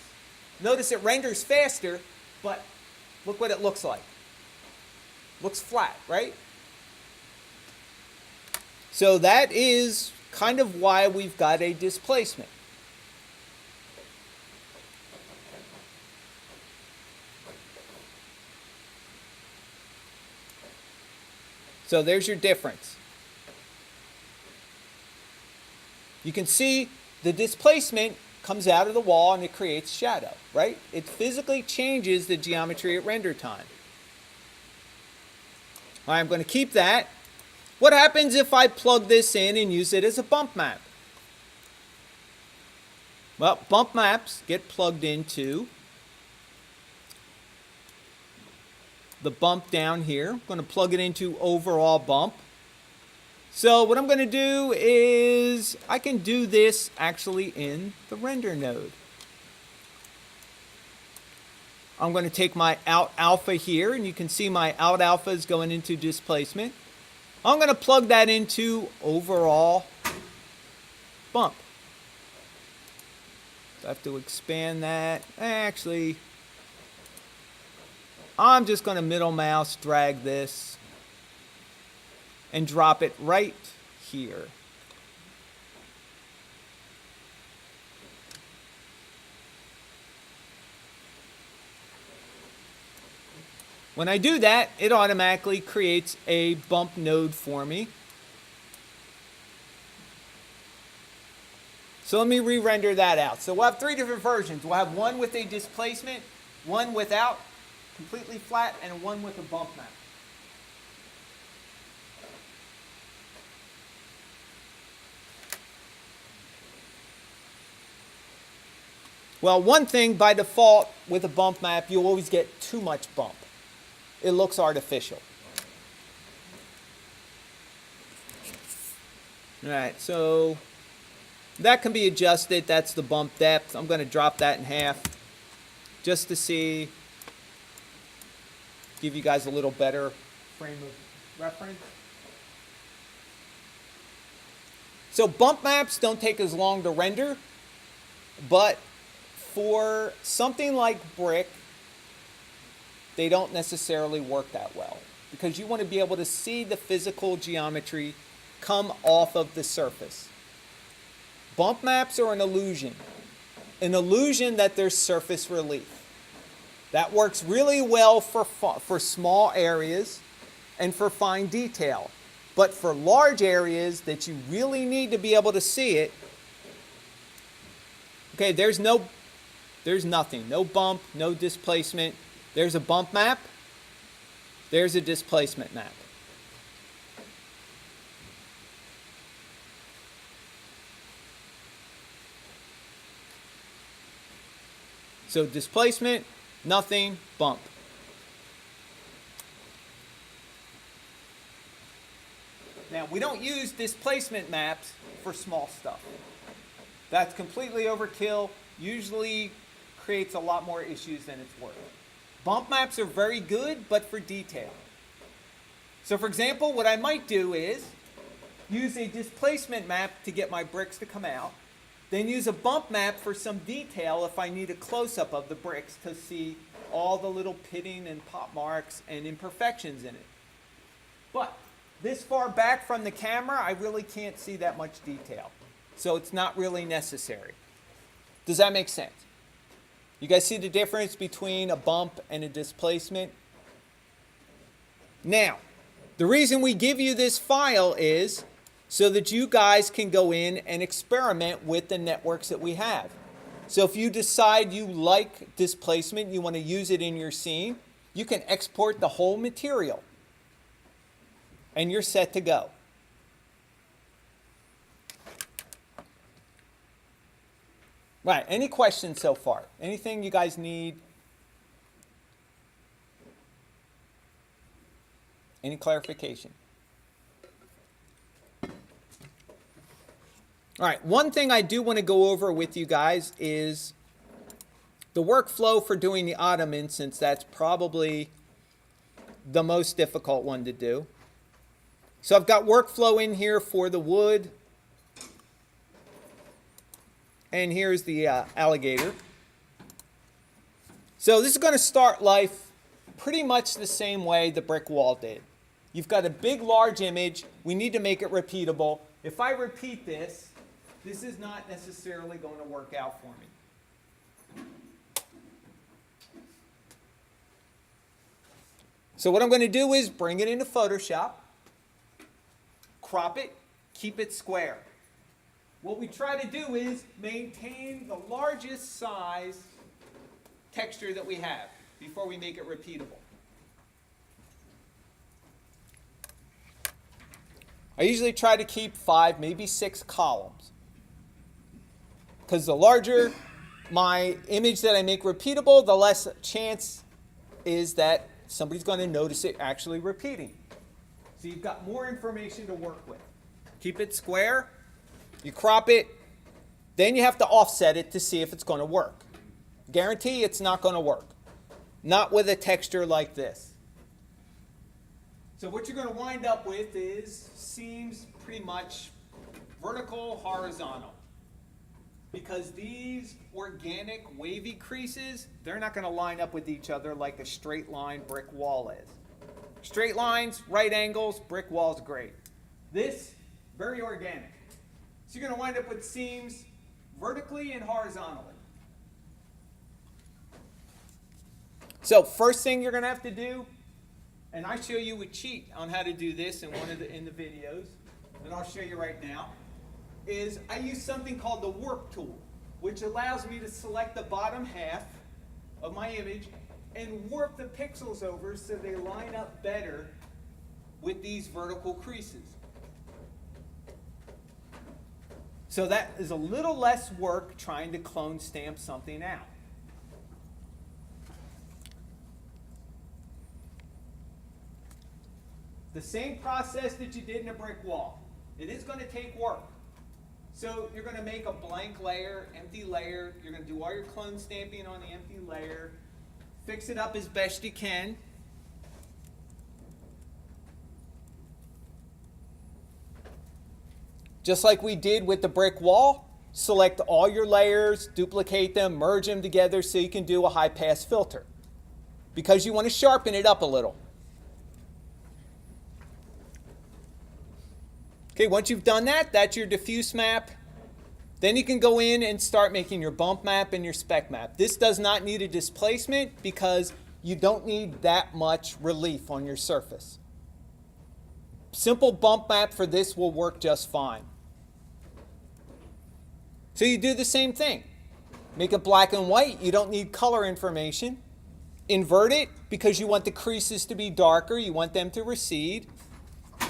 Notice it renders faster, but look what it looks like. Looks flat, right? So that is kind of why we've got a displacement. So there's your difference. You can see the displacement comes out of the wall and it creates shadow, right? It physically changes the geometry at render time. I'm going to keep that. What happens if I plug this in and use it as a bump map? Well, bump maps get plugged into the bump down here. I'm going to plug it into overall bump. So what I'm going to do is I can do this actually in the render node. I'm going to take my out alpha here, and you can see my out alpha is going into displacement. I'm going to plug that into overall bump. So I have to expand that. Actually, I'm just going to middle mouse drag this and drop it right here. When I do that, it automatically creates a bump node for me. So let me re-render that out. So we'll have three different versions. We'll have one with a displacement, one without, completely flat, and one with a bump map. Well, one thing by default with a bump map, you always get too much bump. It looks artificial. All right, so that can be adjusted. That's the bump depth. I'm going to drop that in half just to see, give you guys a little better frame of reference. So bump maps don't take as long to render, but for something like brick, they don't necessarily work that well because you want to be able to see the physical geometry come off of the surface. Bump maps are an illusion that there's surface relief. That works really well for small areas and for fine detail. But for large areas that you really need to be able to see it, okay, there's nothing, no bump, no displacement. There's a bump map, there's a displacement map. So displacement, nothing, bump. Now, we don't use displacement maps for small stuff. That's completely overkill, usually creates a lot more issues than it's worth. Bump maps are very good, but for detail. So for example, what I might do is use a displacement map to get my bricks to come out. Then use a bump map for some detail if I need a close-up of the bricks to see all the little pitting and pop marks and imperfections in it. But this far back from the camera, I really can't see that much detail. So it's not really necessary. Does that make sense? You guys see the difference between a bump and a displacement? Now, the reason we give you this file is so that you guys can go in and experiment with the networks that we have. So if you decide you like displacement, you want to use it in your scene, you can export the whole material. And you're set to go. Right, any questions so far? Anything you guys need? Any clarification? All right, one thing I do want to go over with you guys is the workflow for doing the ottoman, since that's probably the most difficult one to do. So I've got workflow in here for the wood. And here's the alligator. So this is going to start life pretty much the same way the brick wall did. You've got a big, large image. We need to make it repeatable. If I repeat this, this is not necessarily going to work out for me. So what I'm going to do is bring it into Photoshop, crop it, keep it square. What we try to do is maintain the largest size texture that we have before we make it repeatable. I usually try to keep 5, maybe 6 columns. Because the larger my image that I make repeatable, the less chance is that somebody's going to notice it actually repeating. So you've got more information to work with. Keep it square. You crop it, then you have to offset it to see if it's going to work. Guarantee it's not going to work. Not with a texture like this. So what you're going to wind up with is seams pretty much vertical, horizontal. Because these organic wavy creases, they're not going to line up with each other like a straight line brick wall is. Straight lines, right angles, brick wall's great. This, very organic. So you're going to wind up with seams vertically and horizontally. So first thing you're going to have to do, and I show you a cheat on how to do this in the videos, and I'll show you right now, is I use something called the warp tool, which allows me to select the bottom half of my image and warp the pixels over so they line up better with these vertical creases. So that is a little less work trying to clone stamp something out. The same process that you did in a brick wall. It is going to take work. So you're going to make a blank layer, empty layer. You're going to do all your clone stamping on the empty layer. Fix it up as best you can. Just like we did with the brick wall, select all your layers, duplicate them, merge them together so you can do a high pass filter. Because you want to sharpen it up a little. Okay, once you've done that, that's your diffuse map. Then you can go in and start making your bump map and your spec map. This does not need a displacement because you don't need that much relief on your surface. Simple bump map for this will work just fine. So you do the same thing. Make it black and white. You don't need color information. Invert it because you want the creases to be darker. You want them to recede.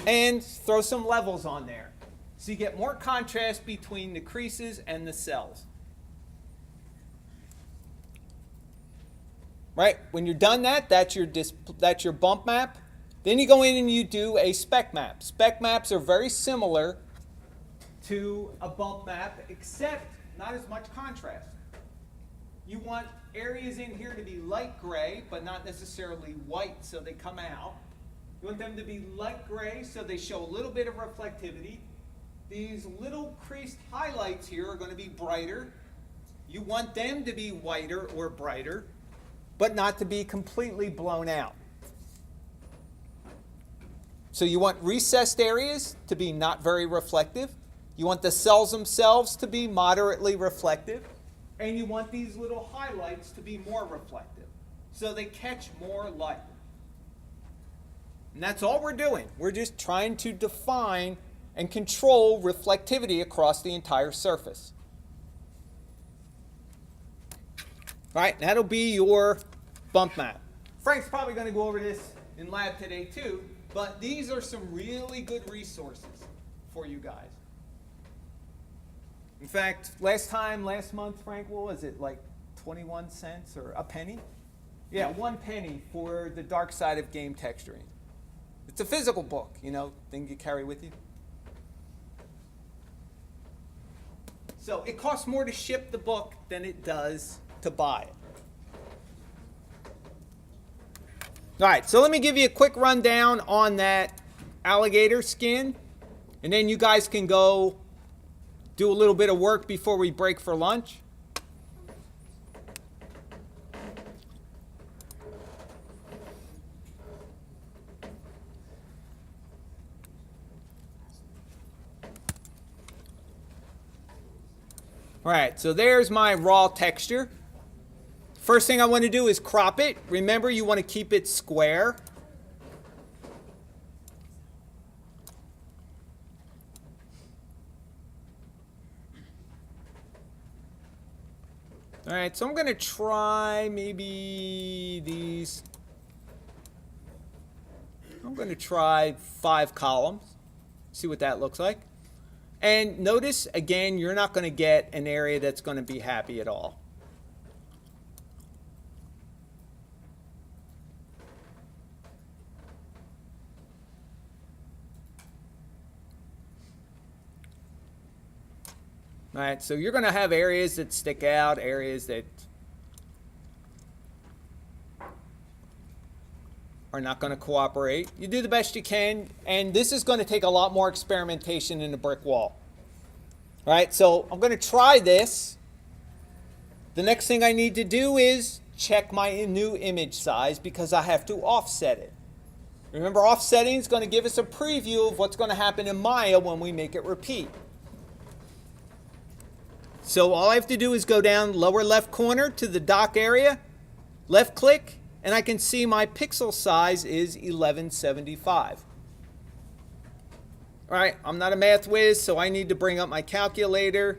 And throw some levels on there. So you get more contrast between the creases and the cells. Right? When you're done that's your bump map. Then you go in and you do a spec map. Spec maps are very similar to a bump map, except not as much contrast. You want areas in here to be light gray, but not necessarily white, so they come out. You want them to be light gray, so they show a little bit of reflectivity. these little creased highlights here are going to be brighter. You want them to be whiter or brighter, but not to be completely blown out. So you want recessed areas to be not very reflective. You want the cells themselves to be moderately reflective. And you want these little highlights to be more reflective, so they catch more light. And that's all we're doing. We're just trying to define and control reflectivity across the entire surface. All right, that'll be your bump map. Frank's probably going to go over this in lab today too, but these are some really good resources for you guys. In fact, last month, Frank, what was it, like 21 cents or a penny? Yeah, 1 penny for the dark side of game texturing. It's a physical book, you know, thing you carry with you. So it costs more to ship the book than it does to buy it. All right, so let me give you a quick rundown on that alligator skin, and then you guys can go do a little bit of work before we break for lunch. All right, so there's my raw texture. First thing I want to do is crop it. Remember, you want to keep it square. All right, so I'm going to try maybe these. I'm going to try 5 columns, see what that looks like. And notice, again, you're not going to get an area that's going to be happy at all. All right, so you're going to have areas that stick out, areas that are not going to cooperate. You do the best you can, and this is going to take a lot more experimentation in the brick wall. All right, so I'm going to try this. The next thing I need to do is check my new image size because I have to offset it. Remember, offsetting is going to give us a preview of what's going to happen in Maya when we make it repeat. So all I have to do is go down lower left corner to the dock area, left click, and I can see my pixel size is 1175. All right, I'm not a math whiz, so I need to bring up my calculator.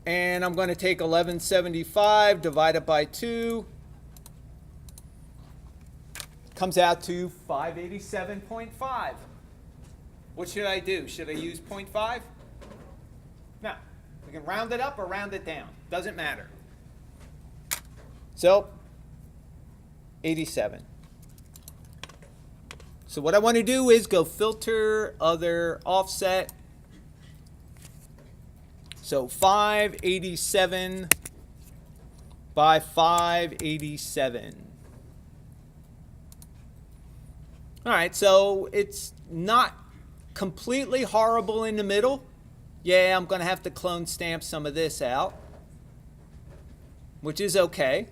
And I'm going to take 1175, divide it by 2. Comes out to 587.5. What should I do? Should I use 0.5? No. We can round it up or round it down. Doesn't matter. So, 87. So what I want to do is go filter, other, offset. So 587 by 587. All right, so it's not completely horrible in the middle. Yeah, I'm going to have to clone stamp some of this out, which is okay.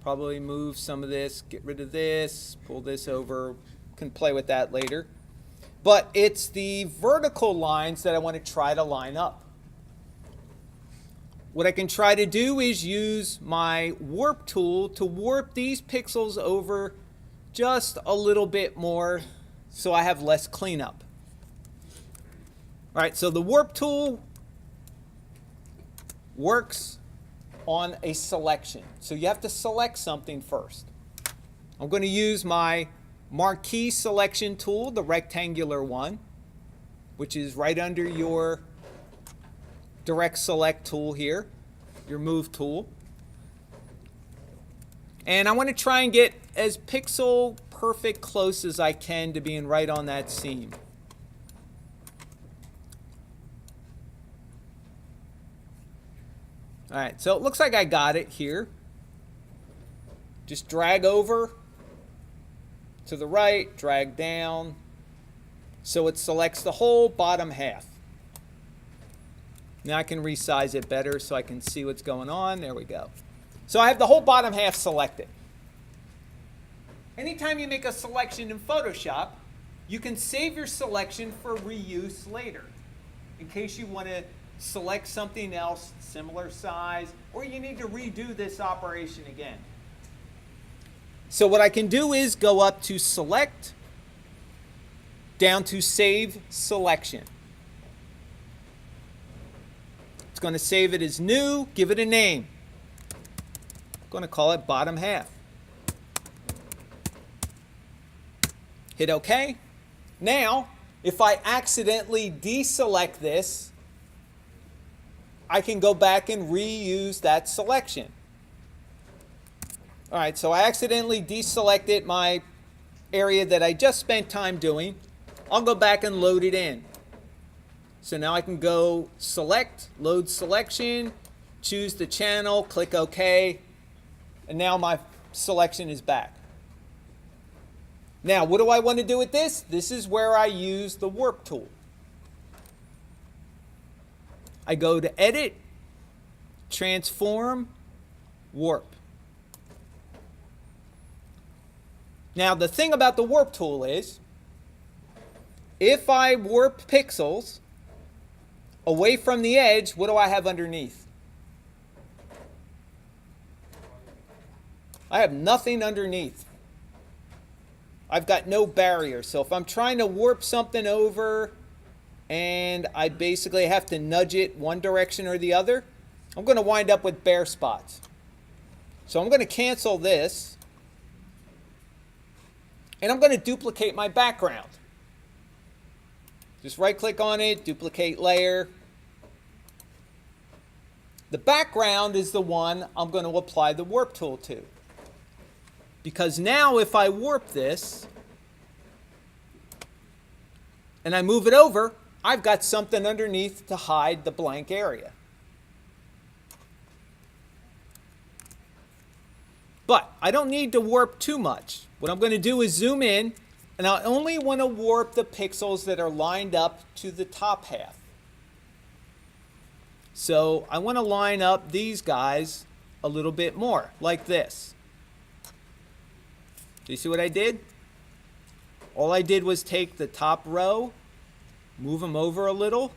Probably move some of this, get rid of this, pull this over, can play with that later. But it's the vertical lines that I want to try to line up. What I can try to do is use my warp tool to warp these pixels over just a little bit more so I have less cleanup. All right, so the warp tool works on a selection. So you have to select something first. I'm going to use my marquee selection tool, the rectangular one, which is right under your direct select tool here, your move tool. And I want to try and get as pixel perfect close as I can to being right on that seam. All right, so it looks like I got it here. Just drag over to the right, drag down, So it selects the whole bottom half. Now I can resize it better so I can see what's going on. There we go. So I have the whole bottom half selected. Anytime you make a selection in Photoshop, you can save your selection for reuse later. In case you want to select something else similar size, or you need to redo this operation again. So what I can do is go up to Select, down to Save Selection. It's going to save it as new, give it a name. I'm going to call it bottom half. Hit OK. Now, if I accidentally deselect this, I can go back and reuse that selection. All right, so I accidentally deselected my area that I just spent time doing. I'll go back and load it in. So now I can go select, load selection, choose the channel, click OK, and now my selection is back. Now, what do I want to do with this? This is where I use the warp tool. I go to Edit, Transform, Warp. Now, the thing about the warp tool is, if I warp pixels away from the edge, what do I have underneath? I have nothing underneath. I've got no barrier. So if I'm trying to warp something over and I basically have to nudge it one direction or the other, I'm going to wind up with bare spots. So I'm going to cancel this. And I'm going to duplicate my background. Just right click on it, duplicate layer. The background is the one I'm going to apply the warp tool to. Because now if I warp this and I move it over, I've got something underneath to hide the blank area. But I don't need to warp too much. What I'm going to do is zoom in, and I only want to warp the pixels that are lined up to the top half. So I want to line up these guys a little bit more, like this. Do you see what I did? All I did was take the top row, move them over a little.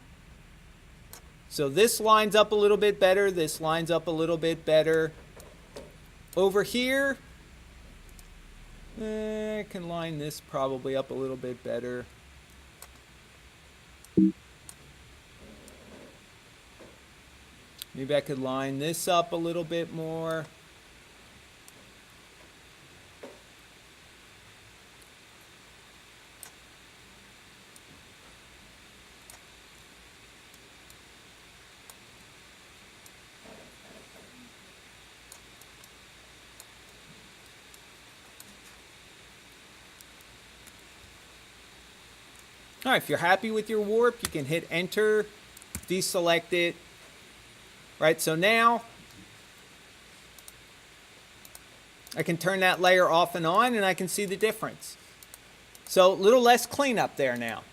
So this lines up a little bit better, this lines up a little bit better. Over here, I can line this probably up a little bit better. Maybe I could line this up a little bit more. All right, if you're happy with your warp, you can hit enter, deselect it. Right, so now I can turn that layer off and on and I can see the difference. So a little less cleanup there now.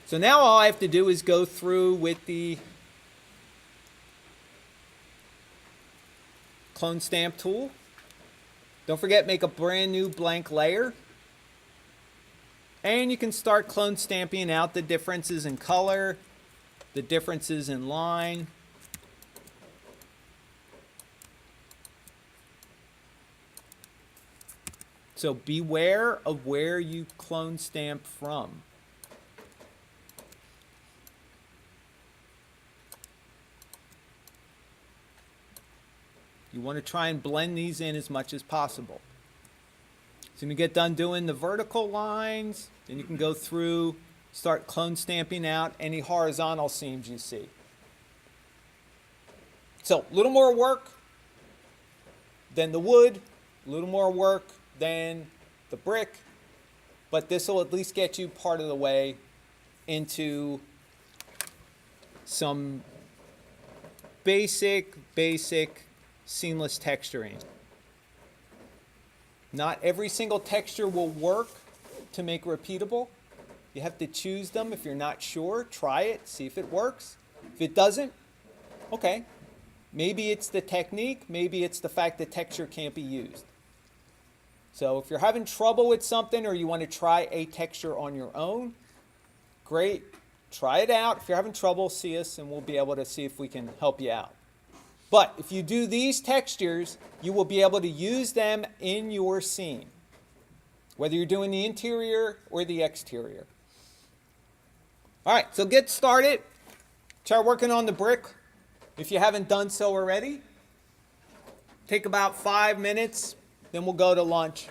So now all I have to do is go through with the clone stamp tool. Don't forget, make a brand new blank layer. And you can start clone stamping out the differences in color, the differences in line. So beware of where you clone stamp from. You want to try and blend these in as much as possible. So when you get done doing the vertical lines, then you can go through, start clone stamping out any horizontal seams you see. So a little more work than the wood, a little more work than the brick, but this will at least get you part of the way into some basic seamless texturing. Not every single texture will work to make repeatable. You have to choose them. If you're not sure, try it, see if it works. If it doesn't, okay. Maybe it's the technique, maybe it's the fact that texture can't be used. So if you're having trouble with something or you want to try a texture on your own, great. Try it out. If you're having trouble, see us and we'll be able to see if we can help you out. But if you do these textures, you will be able to use them in your scene, whether you're doing the interior or the exterior. All right, so get started. Start working on the brick if you haven't done so already. Take about 5 minutes, then we'll go to lunch.